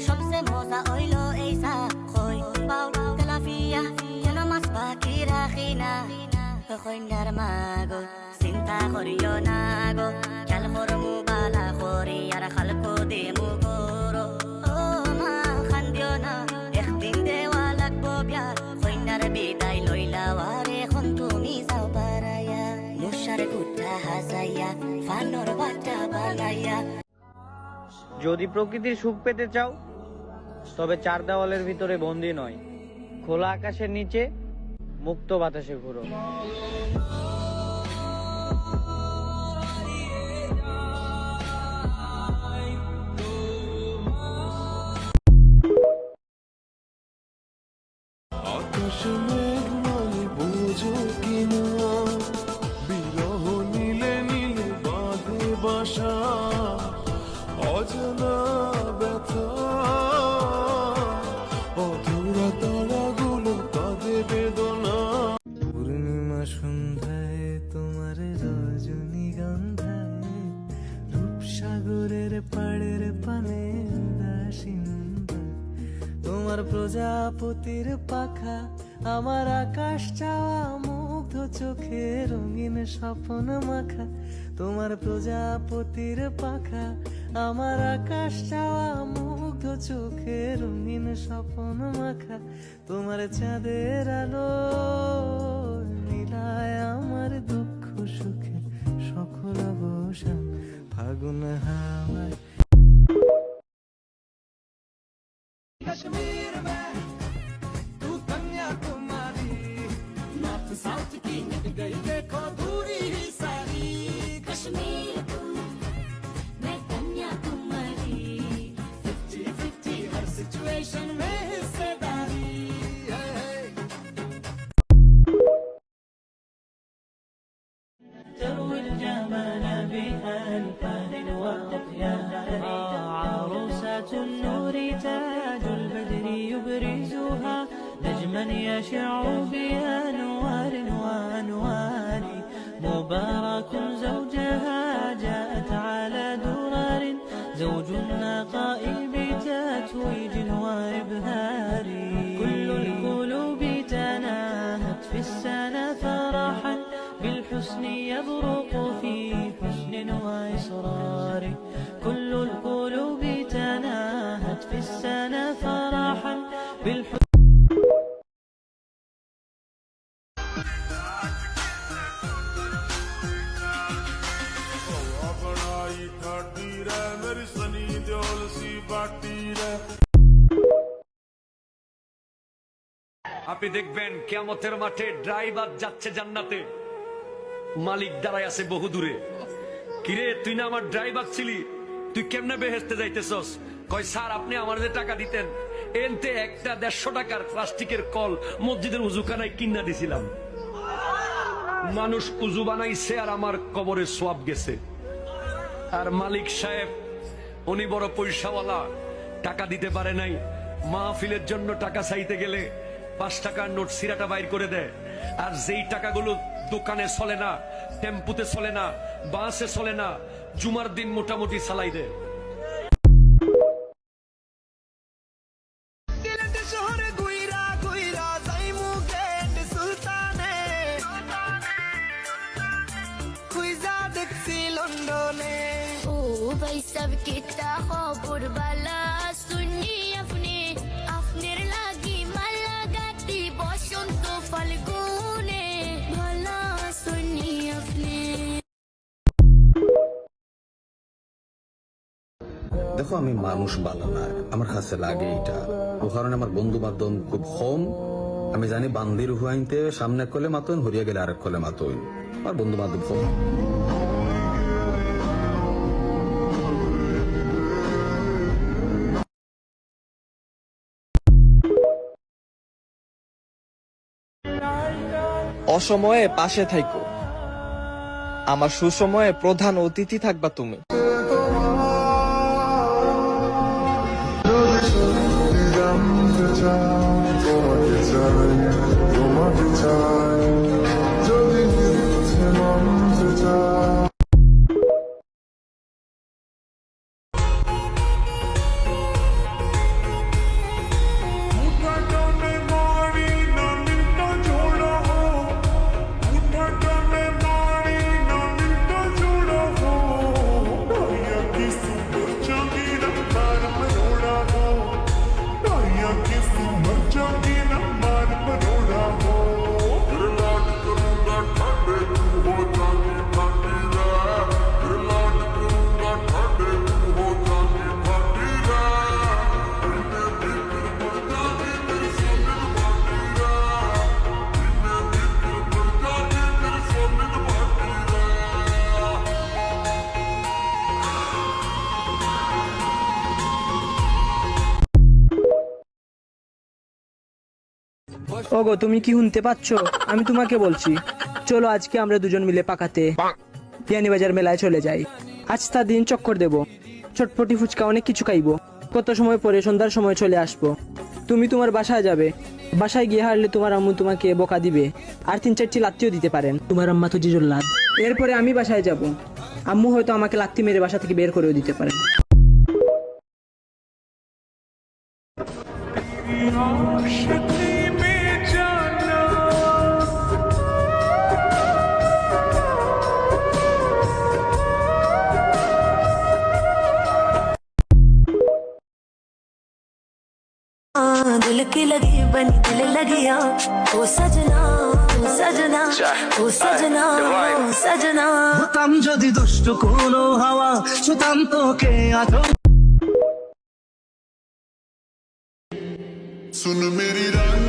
सबसे मजा ओइलो ऐसा खोई पाउ तलाफिया yana mas bakira khina खोई नरमागो सिंता करियो नागो चल खरमु बाला खोरी यार खलको देमु गोरो ओ मा खन्दियो ना एक दिन देवालक बोब्यार खोई नर बिदाई लइला वारे खन तुमी जाउ पाराया मुशार गुठा हाजाया फानर बाटा बालाया যদি প্রকৃতির সুখ পেতে চাও তবে চার দেওয়ালের ভিতরে বন্দী নয়, খোলা আকাশের নিচে মুক্ত বাতাসে ঘুরো। অজানা ব্যথা অধুরা তারাগুলো কাঁদে বেদনা পূর্ণিমা সন্ধ্যায় তোমার রজনীগন্ধায় রূপসাগরের পাড়ের পানে দাসিন্দা তোমার প্রজাপতির পাখা আমার আকাশ চাওয়া মুগ্ধ চোখে রঙিন স্বপ্ন মাখা তোমার প্রজাপতির পাখা আমার আকাশ চাওয়া মুগ্ধ চোখে রঙিন স্বপ্ন মাখা তোমার চাঁদের আলো নীলায় আমার দুঃখ সুখে সকল অবসান ফাগুন হাওয়ায় कश्मीर में तू कन्याकुमारी नॉर्थ साउथ की निक गई देखो दूरी ही सारी कश्मीर तू मैं कन्याकुमारी 50-50 हर सिचुएशन में हिस्सेदारी تروي الجمال بألفان وأطيان عروسة النور تاج البدر يبرزها نجما يشع بأنوار وأنوار مبارك زوجها جاءت على درار زوج النقاء بتتويج وإبهار كل القلوب تناهت في السنة فرحا بالحسن يبرق في حسن وإصرار كل القلوب تناهت في السنة فرحا بالحسن আপনি দেখবেন কিয়ামতের মাঠে ড্রাইভার যাচ্ছে জান্নাতে, মালিক দাঁড়ায় আছে বহু দূরে। কিরে তুই না আমার ড্রাইভার ছিলি, তুই কেমনে বেহেশতে যাইতেছস? কয় স্যার আপনি আমার যে টাকা দিতেন এনতে একটা 150 টাকার প্লাস্টিকের কল মসজিদের উজুখানায় কিনা দিছিলাম। মানুষ উজু বানাইছে আর আমার কবরে সোয়াব গেছে। আর মালিক সাহেব উনি বড় পয়সাওয়ালা, টাকা দিতে পারে নাই। মাহফিলের জন্য টাকা চাইতে গেলে 5 টাকার নোট সিরাটা বাইর করে দেয়। আর যেই টাকাগুলো দোকানে চলে না, টেম্পুতে চলে না, বাসে চলে না, জুমার দিন মোটামুটি চালাই দেয়। শহরে গুইরা গুইরা যাইমু গেট সুলতান ভাই সব কিতা খবর বালা শুনি আপনার লাগি মালা গাতি বসন্ত ফাল্গুনে ভালা শুনি আপনি। দেখো আমি মানুষ ভালো না, আমার কাছে লাগে এটা, ও কারণে আমার বন্ধু বান্ধব খুব কম। আমি জানি বান্দির হুয়াইনতে সামনে কলে মাতইন, হরিয়া গেলে আরেক কলে মাতইন, আমার বন্ধু বান্ধব কম। অসময়ে পাশে থাইকো, আমার সুসময়ে প্রধান অতিথি থাকবা তুমি। ওগো তুমি কি শুনতে পাচ্ছ? আমি তোমাকে বলছি, চলো আজকে আমরা দুজন মিলে পাকাতে বিয়ানীবাজার মেলায় চলে যাই। আজ তা দিন চক্কর দেব, চটপটি ফুচকা অনেক কিছু খাইবো। কত সময় পরে সন্ধ্যার সময় চলে আসবো। তুমি তোমার বাসায় যাবে, বাসায় গিয়ে হারলে তোমার আম্মু তোমাকে বোকা দিবে, আর 3-4টি লাত্তিও দিতে পারেন। তোমার আম্মা তো জিজুর লাদ। এরপরে আমি বাসায় যাব, আম্মু হয়তো আমাকে লাত্তি মেরে বাসা থেকে বের করেও দিতে পারেন। दिल की लगी बनी दिल लगिया, ओ सजना ओ सजना ओ सजना ओ सजना। হতাম যদি দুষ্ট কোনো হাওয়া, ছুতাম তোকে আজ। सुन मेरी रानी